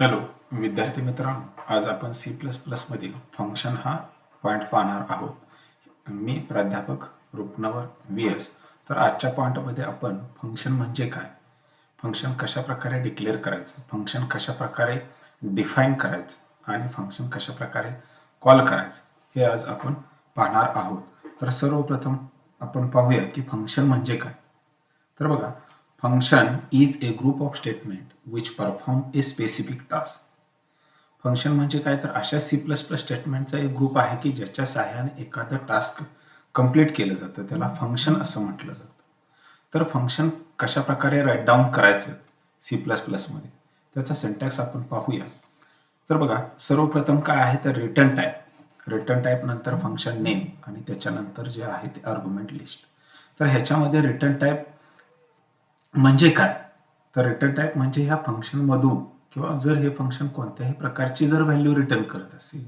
Hello विद्यार्थी मित्रांनो, आज आपण सी प्लस प्लसमधील फंक्शन हा पॉईंट पाहणार आहोत. मी प्राध्यापक रूपनवर VS. तर आजच्या पॉईंटमध्ये आपण फंक्शन म्हणजे काय, फंक्शन कशा प्रकारे डिक्लेअर करायचं, फंक्शन कशा प्रकारे डिफाईन करायचं आणि फंक्शन कशा प्रकारे कॉल करायचं हे आज आपण पाहणार आहोत. तर सर्वप्रथम आपण पाहूया की फंक्शन म्हणजे काय. तर बघा, function is a group of statement which perform a specific task. Function म्हणजे काय, तर अशा C++ स्टेटमेंटचा एक ग्रुप आहे की ज्याच्या सहाय्याने एखादं टास्क कंप्लीट केलं जातं, त्याला फंक्शन असं म्हटलं जातं. तर फंक्शन कशा प्रकारे राईट डाऊन करायचं C++ मध्ये त्याचा सिंटॅक्स आपण पाहूया. तर बघा, सर्वप्रथम काय आहे तर रिटर्न टाईप नंतर फंक्शन नेम आणि त्याच्यानंतर जे आहे ते आर्ग्युमेंट लिस्ट. तर ह्याच्यामध्ये रिटर्न टाईप म्हणजे काय, तर रिटर्न टाईप म्हणजे ह्या फंक्शनमधून किंवा जर हे फंक्शन कोणत्याही प्रकारची जर व्हॅल्यू रिटर्न करत असेल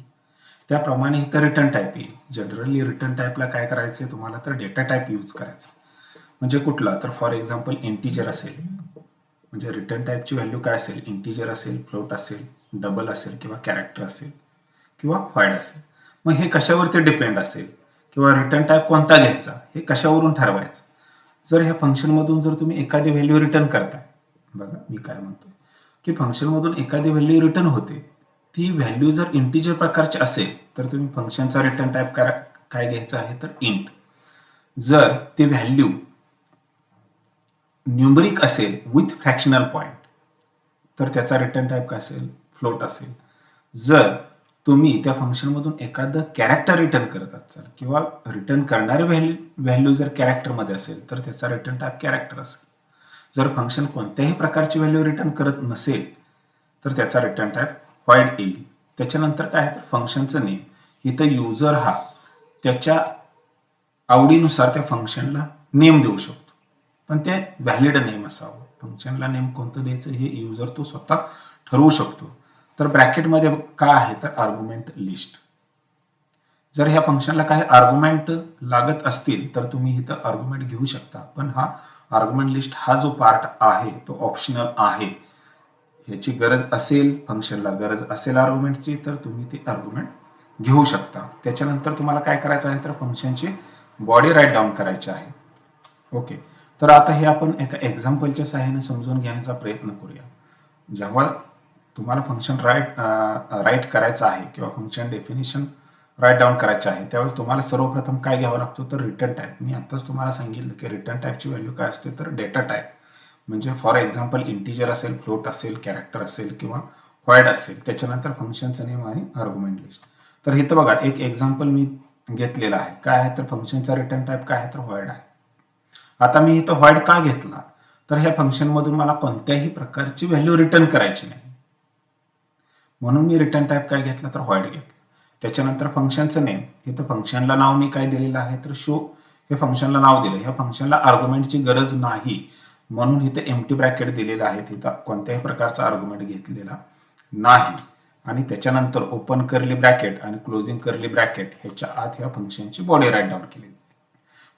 त्याप्रमाणे इथं रिटर्न टाईप येईल. जनरली रिटर्न टाईपला काय करायचं तुम्हाला, तर डेटा टाईप यूज करायचं. म्हणजे कुठला, तर फॉर एक्झाम्पल इंटिजर असेल, म्हणजे रिटर्न टाईपची व्हॅल्यू काय असेल, इंटिजर असेल, फ्लोट असेल, डबल असेल किंवा कॅरेक्टर असेल किंवा व्हाईड असेल. मग हे कशावरती डिपेंड असेल किंवा रिटर्न टाईप कोणता घ्यायचा हे कशावरून ठरवायचं. जर ह्या फंक्शनमधून जर तुम्ही एखादी व्हॅल्यू रिटर्न करताय, बघा मी काय म्हणतो की फंक्शनमधून एखादी व्हॅल्यू रिटर्न होते, ती व्हॅल्यू जर इंटिजर प्रकारची असेल तर तुम्ही फंक्शनचा रिटर्न टाईप काय घ्यायचा आहे तर इंट. जर ती व्हॅल्यू न्यूमरिक असेल विथ फ्रॅक्शनल पॉइंट तर त्याचा रिटर्न टाईप काय असेल, फ्लोट असेल. जर तुम्ही त्या फंक्शनमधून एखादं कॅरेक्टर रिटर्न करत असाल किंवा रिटर्न करणारी व्हॅल्यू जर कॅरेक्टरमध्ये असेल तर त्याचा रिटर्न टाईप कॅरेक्टर असेल. जर फंक्शन कोणत्याही प्रकारची व्हॅल्यू रिटर्न करत नसेल तर त्याचा रिटर्न टाईप व्हाईड येईल. त्याच्यानंतर काय आहे तर फंक्शनचं नेम. इथं युजर हा त्याच्या आवडीनुसार त्या फंक्शनला नेम देऊ शकतो, पण ते व्हॅलिड नेम असावं. फंक्शनला नेम कोणतं द्यायचं हे युजर तो स्वतः ठरवू शकतो. तर ब्रॅकेटमध्ये काय आहे तर आर्ग्युमेंट लिस्ट. जर ह्या फंक्शनला काही आर्ग्युमेंट लागत असतील तर तुम्ही इथं आर्ग्युमेंट घेऊ शकता, पण हा आर्ग्युमेंट लिस्ट हा जो पार्ट आहे तो ऑप्शनल आहे. ह्याची गरज असेल, फंक्शनला गरज असेल आर्ग्युमेंटची तर तुम्ही ती आर्ग्युमेंट घेऊ शकता. त्याच्यानंतर तुम्हाला काय करायचं आहे तर फंक्शनची बॉडी राईट डाऊन करायची आहे. ओके, तर आता हे आपण एका एक्झाम्पलच्या सहाय्याने समजून घेण्याचा प्रयत्न करूया. जेव्हा तुम्हाला फंक्शन राईट करायचं आहे किंवा फंक्शन डेफिनेशन राईट डाऊन करायचं आहे त्यावेळेस तुम्हाला सर्वप्रथम काय घ्यावं लागतो तर रिटर्न टाईप. मी आत्ताच तुम्हाला सांगितलं की रिटर्न टाईपची व्हॅल्यू काय असते तर डेटा टाईप. म्हणजे फॉर एक्झाम्पल इंटिजर असेल, फ्लोट असेल, कॅरेक्टर असेल किंवा व्हाईड असेल. त्याच्यानंतर फंक्शनचं नेम आणि आर्ग्युमेंट लिस्ट. तर इथं बघा एक एक्झाम्पल मी घेतलेलं आहे. काय आहे तर फंक्शनचा रिटर्न टाईप काय आहे तर व्हाईड आहे. आता मी इथं व्हाईड का घेतला तर ह्या फंक्शनमधून मला कोणत्याही प्रकारची व्हॅल्यू रिटर्न करायची नाही, म्हणून मी रिटर्न टाईप काय घेतला तर व्हाईड घेतला. त्याच्यानंतर फंक्शनचं नेम. इथं फंक्शनला नाव मी काय दिलेलं आहे तर शो हे फंक्शनला नाव दिलं. ह्या फंक्शनला आर्ग्युमेंटची गरज नाही म्हणून इथं एम्प्टी ब्रॅकेट दिलेलं आहे. तिथं कोणत्याही प्रकारचा आर्ग्युमेंट घेतलेला नाही. आणि त्याच्यानंतर ओपन कर्ली ब्रॅकेट आणि क्लोजिंग कर्ली ब्रॅकेट ह्याच्या आत ह्या फंक्शनची बॉडी राईट डाऊन केली.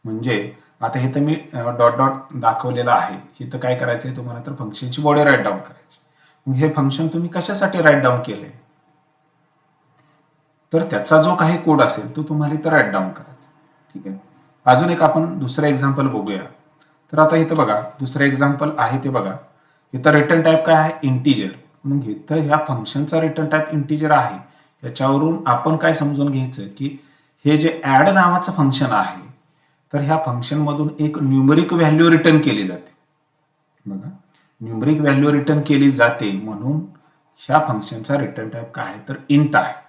म्हणजे आता इथं मी डॉट डॉट दाखवलेलं आहे. इथं काय करायचं आहे तुम्हाला तर फंक्शनची बॉडी राईट डाऊन करायची. मग हे फंक्शन तुम्ही कशासाठी राईट डाऊन केलंय तर त्याचा जो काही कोड असेल तो तुम्हाला इथं राईट डाऊन करायचा. ठीक आहे, अजून एक आपण दुसरं एक्झाम्पल बघूया. तर आता इथं बघा दुसरं एक्झाम्पल आहे ते बघा. इथं रिटर्न टाईप काय आहे इंटिजर. मग इथं ह्या फंक्शनचा रिटर्न टाईप इंटिजर आहे. याच्यावरून आपण काय समजून घ्यायचं की हे जे ऍड नावाचं फंक्शन आहे तर ह्या फंक्शनमधून एक न्यूमरिक व्हॅल्यू रिटर्न केली जाते. बघा, न्यूमरिक व्हॅल्यू रिटर्न केली जाते म्हणून ह्या फंक्शनचा रिटर्न टाईप काय आहे तर इंट आहे.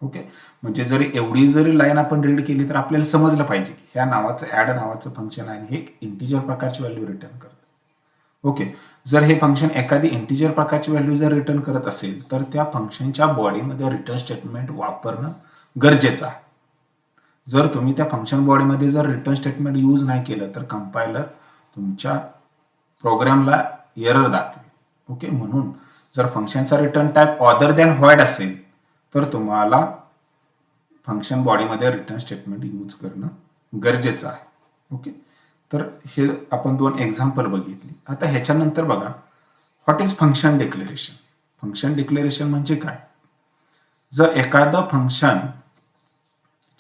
ओके, म्हणजे जरी एवढी जरी लाईन आपण रीड केली तर आपल्याला समजलं पाहिजे की ह्या नावाचं ऍड नावाचं फंक्शन आहे हे इंटिजर प्रकारची व्हॅल्यू रिटर्न करतं. ओके, जर हे फंक्शन एखादी इंटिजर प्रकारची व्हॅल्यू जर रिटर्न करत असेल तर त्या फंक्शनच्या बॉडीमध्ये रिटर्न स्टेटमेंट वापरणं गरजेचं आहे. जर तुम्ही त्या फंक्शन बॉडीमध्ये जर रिटर्न स्टेटमेंट यूज नाही केलं तर कंपायलर तुमच्या प्रोग्रामला एरर दाखवेल. ओके, म्हणून जर फंक्शनचा रिटर्न टाईप अदर दॅन व्हाईड असेल तर तुम्हाला फंक्शन बॉडीमध्ये रिटर्न स्टेटमेंट यूज करणं गरजेचं आहे. ओके, तर हे आपण दोन एक्झाम्पल बघितली. आता ह्याच्यानंतर बघा what is function declaration. Function declaration म्हणजे काय? जर एखादं फंक्शन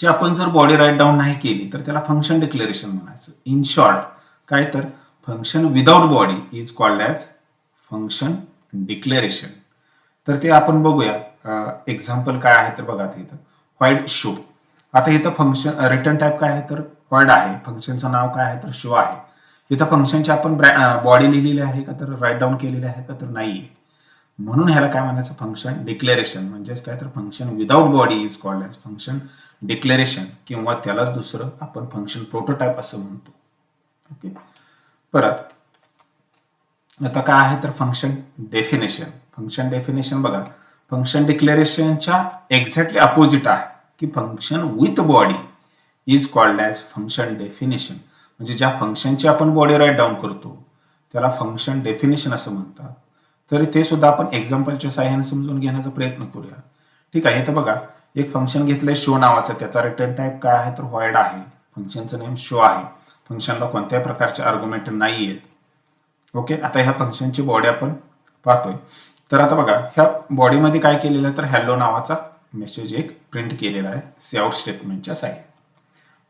जे आपण जर बॉडी राईट डाऊन नाही केली तर त्याला फंक्शन डिक्लेरेशन म्हणायचं. इन शॉर्ट काय तर function without body is called as function declaration. तर ते आपण बघूया. एक्झाम्पल काय आहे तर बघा इथं व्हाईट शो. आता इथं फंक्शन रिटर्न टाईप काय आहे तर व्हाईट आहे. फंक्शनचं नाव काय आहे तर शो आहे. इथं फंक्शनची आपण बॉडी लिहिलेली आहे का तर राईट डाऊन केलेली आहे का तर नाहीये. म्हणून ह्याला काय म्हणायचं फंक्शन डिक्लेरेशन. म्हणजेच काय तर function without body is called as function declaration किंवा त्यालाच दुसरं आपण फंक्शन प्रोटोटाइप असं म्हणतो. ओके. परत आता काय आहे तर फंक्शन डेफिनेशन. फंक्शन डेफिनेशन बघा फंक्शन डिक्लेरेशनच्या एक्झॅक्टली अपोजिट आहे की function with body is called as function definition. म्हणजे ज्या फंक्शनची आपण बॉडी राईट डाऊन करतो त्याला फंक्शन डेफिनेशन असं म्हणतात. तर ते सुद्धा आपण एक्झाम्पलच्या साहाय्याने समजून घेण्याचा प्रयत्न करूया. ठीक आहे. तर बघा एक फंक्शन घेतलंय शो नावाचं. त्याचा रिटर्न टाईप काय आहे तर व्हॉइड आहे. फंक्शनचं नेम शो आहे. फंक्शनला कोणत्याही प्रकारचे आर्ग्युमेंट नाही आहेत. ओके. आता ह्या फंक्शनची बॉडी आपण पाहतोय. तर आता बघा ह्या बॉडीमध्ये काय केलेलं आहे तर हॅलो नावाचा मेसेज एक प्रिंट केलेला आहे सीआउट स्टेटमेंटच्या साहाय्याने.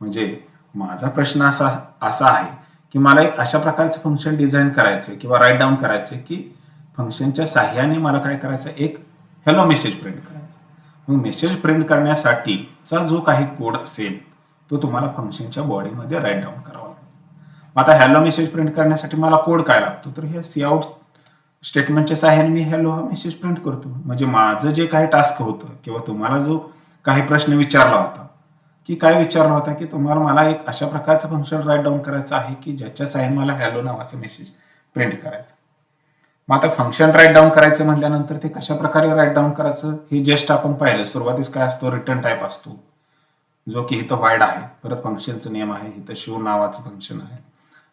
म्हणजे माझा प्रश्न असा आहे की मला एक अशा प्रकारचं फंक्शन डिझाईन करायचं किंवा राईट डाऊन करायचं की फंक्शनच्या साहाय्याने मला काय करायचं एक हॅलो मेसेज प्रिंट करायचा. मग मेसेज प्रिंट करण्यासाठीचा जो काही कोड असेल तो तुम्हाला फंक्शनच्या बॉडीमध्ये राईट डाऊन करावा लागतो. आता हॅलो मेसेज प्रिंट करण्यासाठी मला कोड काय लागतो तर हे सीआउट स्टेटमेंटच्या साहाय्याने मी हॅलो हा मेसेज प्रिंट करतो. म्हणजे माझं जे काही टास्क होतं किंवा तुम्हाला जो काही प्रश्न विचारला होता की काय विचारला होता की तुम्हाला मला एक अशा प्रकारचं फंक्शन राईट डाऊन करायचं आहे की ज्याच्या साहाय्याने मला हॅलो नावाचं मेसेज प्रिंट करायचं. मग आता फंक्शन राईट डाऊन करायचं म्हटल्यानंतर ते कशा प्रकारे राईट डाऊन करायचं हे जस्ट आपण पाहिलं. सुरुवातीस काय असतो रिटर्न टाईप असतो जो की इथं व्हाईड आहे. परत फंक्शनचं नेम आहे. इथं शो नावाचं फंक्शन आहे.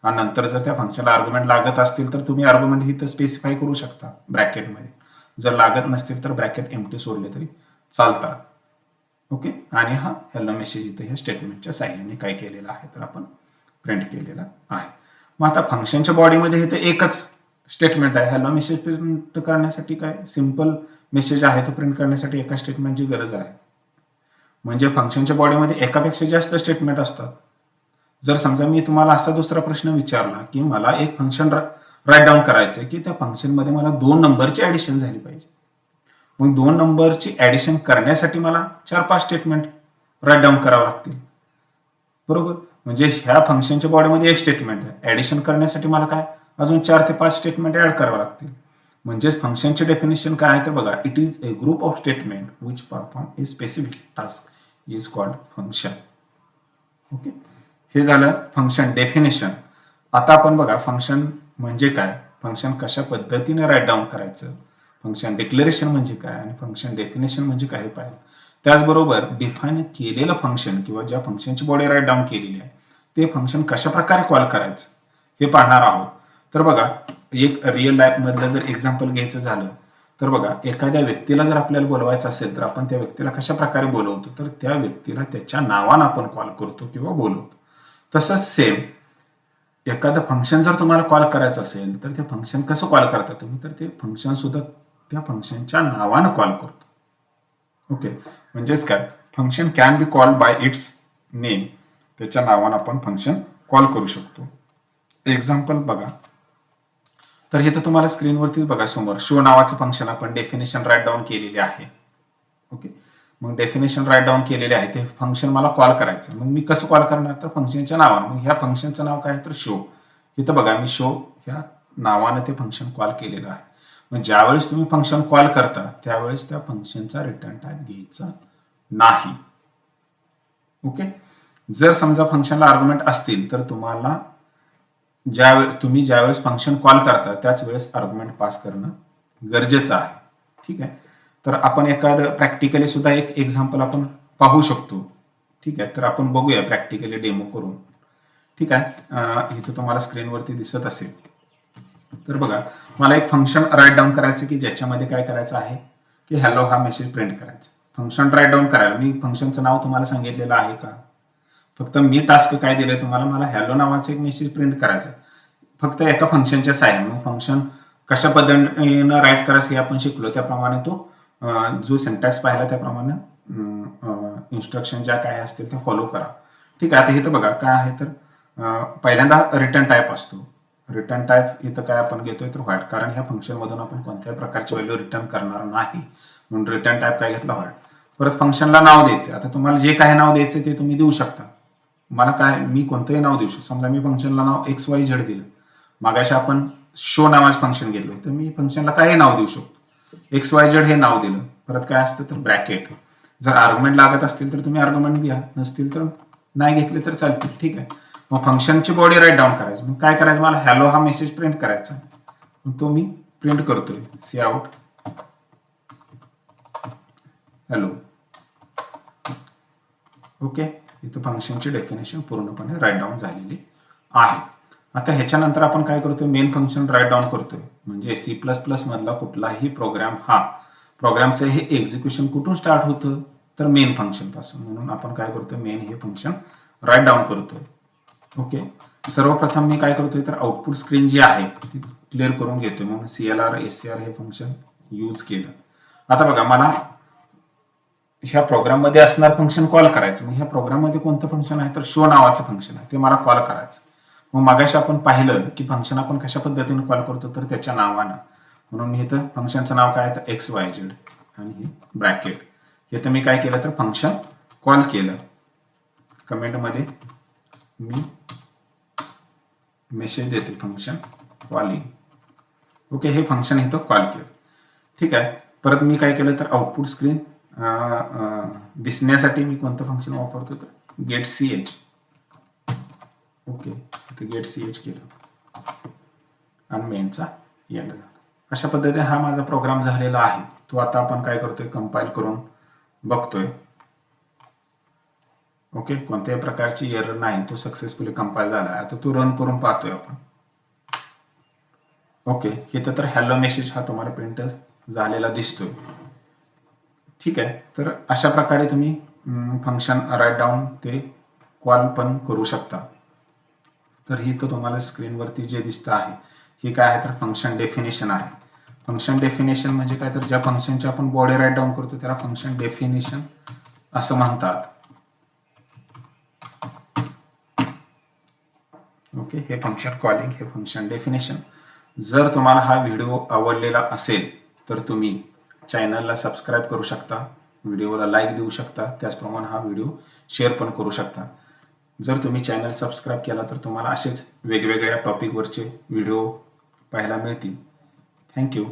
आणि नंतर जर त्या फंक्शनला आर्ग्युमेंट लागत असतील तर तुम्ही आर्ग्युमेंट इथं स्पेसिफाय करू शकता ब्रॅकेटमध्ये. जर लागत नसतील तर ब्रॅकेट एम्प्टी सोडले तरी चालतात. ओके. आणि हा हॅलो मेसेज इथं ह्या स्टेटमेंटच्या साहाय्याने काय केलेला आहे तर आपण प्रिंट केलेला आहे. मग आता फंक्शनच्या बॉडीमध्ये इथे एकच स्टेटमेंट आहे. हॅलो मेसेज प्रिंट करण्यासाठी काय सिंपल मेसेज आहे तो प्रिंट करण्यासाठी एका स्टेटमेंटची गरज आहे. म्हणजे फंक्शनच्या बॉडीमध्ये एकापेक्षा जास्त स्टेटमेंट असतात. जर समजा मी तुम्हाला असा दुसरा प्रश्न विचारला की मला एक फंक्शन राईट डाऊन करायचं की त्या फंक्शनमध्ये मला 2 नंबरची ऍडिशन झाली पाहिजे. मग 2 नंबरची ऍडिशन करण्यासाठी मला 4-5 स्टेटमेंट राईट डाऊन करावं लागतील. बरोबर. म्हणजे ह्या फंक्शनच्या बॉडीमध्ये एक स्टेटमेंट आहे. ऍडिशन करण्यासाठी मला काय अजून 4 ते 5 स्टेटमेंट ऍड करावं लागतील. म्हणजेच फंक्शनचे डेफिनेशन काय आहे तर बघा it is a group of statement which perform a specific task is called function. Okay. हे झालं फंक्शन डेफिनेशन. आता आपण बघा फंक्शन म्हणजे काय, फंक्शन कशा पद्धतीने राईट डाऊन करायचं, फंक्शन डिक्लेरेशन म्हणजे काय आणि फंक्शन डेफिनेशन म्हणजे काय हे पाहिलं. त्याचबरोबर डिफाईन केलेलं फंक्शन किंवा ज्या फंक्शनची बॉडी राईट डाऊन केलेली आहे ते फंक्शन कशा प्रकारे कॉल करायचं हे पाहणार आहोत. तर बघा एक रिअल लाईफ मधलं जर एक्झाम्पल घ्यायचं झालं तर बघा एखाद्या व्यक्तीला जर आपल्याला बोलवायचं असेल तर आपण त्या व्यक्तीला कशा प्रकारे बोलवतो तर त्या व्यक्तीला त्याच्या नावानं आपण कॉल करतो किंवा बोलवतो. तसंच सेम एखादं फंक्शन जर तुम्हाला कॉल करायचं असेल तर ते फंक्शन कसं कॉल करता तुम्ही तर ते फंक्शन सुद्धा त्या फंक्शनच्या नावानं कॉल करतो. ओके. म्हणजेच काय function can be called by it's name. त्याच्या नावानं आपण फंक्शन कॉल करू शकतो. एक्झाम्पल बघा तर हे तर तुम्हाला स्क्रीनवरती बघा समोर शो नावाचं फंक्शन आपण डेफिनेशन राईट डाऊन केलेले आहे. ओके. मग डेफिनेशन राईट डाऊन केलेले आहे ते फंक्शन मला कॉल करायचं. मग मी कसं कॉल करणार तर फंक्शनच्या नावानं. मग ह्या फंक्शनचं नाव काय तर शो. इथं बघा मी शो ह्या नावानं ते फंक्शन कॉल केलेलं आहे. मग ज्यावेळेस तुम्ही फंक्शन कॉल करता त्यावेळेस त्या फंक्शनचा रिटर्न टाईप घ्यायचा नाही. ओके. जर समजा फंक्शनला आर्ग्युमेंट असतील तर तुम्हाला ज्यावेळेस फंक्शन कॉल करता त्याच वेळेस आर्ग्युमेंट पास करणं गरजेचं आहे. ठीक आहे. तर आपण एखादं प्रॅक्टिकली सुद्धा एक एक्झाम्पल आपण पाहू शकतो. ठीक आहे. तर आपण बघूया प्रॅक्टिकली डेमो करून. ठीक आहे. इथं तुम्हाला स्क्रीनवरती दिसत असेल तर बघा मला एक फंक्शन राईट डाऊन करायचं की ज्याच्यामध्ये काय करायचं आहे की हॅलो हा मेसेज प्रिंट करायचा. फंक्शन राईट डाऊन करायला मी फंक्शनचं नाव तुम्हाला सांगितलेलं आहे का. फक्त मी टास्क काय दिलंय तुम्हाला मला हॅलो नावाचं एक मेसेज प्रिंट करायचा फक्त एका फंक्शनच्या साहाय्याने. मग फंक्शन कशा पद्धतीनं राईट करायचं हे आपण शिकलो, त्याप्रमाणे तो जो सिंटॅक्स पाहिला त्याप्रमाणे इन्स्ट्रक्शन ज्या काय असतील त्या फॉलो करा. ठीक आहे. आता इथं बघा काय आहे तर पहिल्यांदा रिटर्न टाईप असतो. रिटर्न टाईप इथं काय आपण घेतोय तर व्हाईट, कारण ह्या फंक्शनमधून आपण कोणत्याही प्रकारची व्हॅल्यू रिटर्न करणार नाही म्हणून रिटर्न टाईप काय घेतला व्हाईट. परत फंक्शनला नाव द्यायचं. आता तुम्हाला जे काही नाव द्यायचं ते तुम्ही देऊ शकता. मला काय, मी कोणतंही नाव देऊ शकतो. समजा मी फंक्शनला नाव XYZ दिलं, मागाशी आपण शो नावाचं फंक्शन घेतलं तर मी फंक्शनला काही नाव देऊ शकतो. XYZ हे नाव दिलं. परत काय असतं तर ब्रॅकेट. जर आर्ग्युमेंट लागत असतील तर तुम्ही आर्ग्युमेंट द्या, नसतील तर नाही घेतले तर चालतील. ठीक आहे. मग फंक्शनची बॉडी राईट डाऊन करायची. मग काय करायचं, मला हॅलो हा मेसेज प्रिंट करायचा. मग तो मी प्रिंट करतोय, सी आउट हॅलो. ओके. इथं फंक्शनची डेफिनेशन पूर्णपणे राईट डाऊन झालेली आहे. आता ह्याच्यानंतर आपण काय करतोय, मेन फंक्शन राईट डाऊन करतोय. म्हणजे C++ मधला कुठलाही प्रोग्राम हा प्रोग्रामचं हे एक्झिक्युशन कुठून स्टार्ट होतं तर मेन फंक्शन पासून. म्हणून आपण काय करतोय, मेन हे फंक्शन राईट डाऊन करतोय. ओके. सर्वप्रथम मी काय करतोय तर आउटपुट स्क्रीन जी आहे ती क्लिअर करून घेतोय. म्हणून CLR SCR हे फंक्शन यूज केलं. आता बघा, मला ह्या प्रोग्राममध्ये असणार फंक्शन कॉल करायचं. मग ह्या प्रोग्राममध्ये कोणतं फंक्शन आहे तर शो नावाचं फंक्शन आहे, ते मला कॉल करायचं. मग मागाशी आपण पाहिलं की फंक्शन आपण कशा पद्धतीने कॉल करतो तर त्याच्या नावानं. म्हणून मी इथं फंक्शनचं नाव काय तर XYZ आणि हे ब्रॅकेट. इथं मी काय केलं तर फंक्शन कॉल केलं. कमेंटमध्ये मी मेसेज देते फंक्शन कॉलिंग. ओके. हे फंक्शन इथं कॉल केलं. ठीक आहे. परत मी काय केलं तर आउटपुट स्क्रीन दिसण्यासाठी मी कोणतं फंक्शन वापरतो तर गेट CH. ओके. इथे गेट CH केलं आणि मेनचा एंड झाला. अशा पद्धतीने हा माझा प्रोग्राम झालेला आहे. तो आता आपण काय करतोय, कंपाईल करून बघतोय. ओके. कोणत्याही प्रकारची एरर नाही, तो सक्सेसफुली कंपाईल झाला. आता तो रन करून पाहतोय आपण. ओके. इथं तर हॅलो मेसेज हा तुम्हाला प्रिंट झालेला दिसतोय. ठीक आहे. तर अशा प्रकारे तुम्ही फंक्शन राईट डाऊन ते कॉल पण करू शकता. तर ही तर तुम्हाला स्क्रीनवरती जे दिसतं आहे हे काय आहे तर फंक्शन डेफिनेशन आहे. फंक्शन डेफिनेशन म्हणजे काय तर ज्या फंक्शनची आपण बॉडी राईट डाऊन करतो त्याला फंक्शन डेफिनेशन असं म्हणतात. ओके. हे फंक्शन कॉलिंग, हे फंक्शन डेफिनेशन. जर तुम्हाला हा व्हिडिओ आवडलेला असेल तर तुम्ही चॅनलला सबस्क्राईब करू शकता, व्हिडिओला लाईक देऊ शकता, त्याचप्रमाणे हा व्हिडिओ शेअर पण करू शकता. जर तुम्ही चॅनल सबस्क्राईब केला तर तुम्हाला असेच वेगवेगळ्या टॉपिकवरचे व्हिडिओ पाहायला मिळतील. थँक्यू.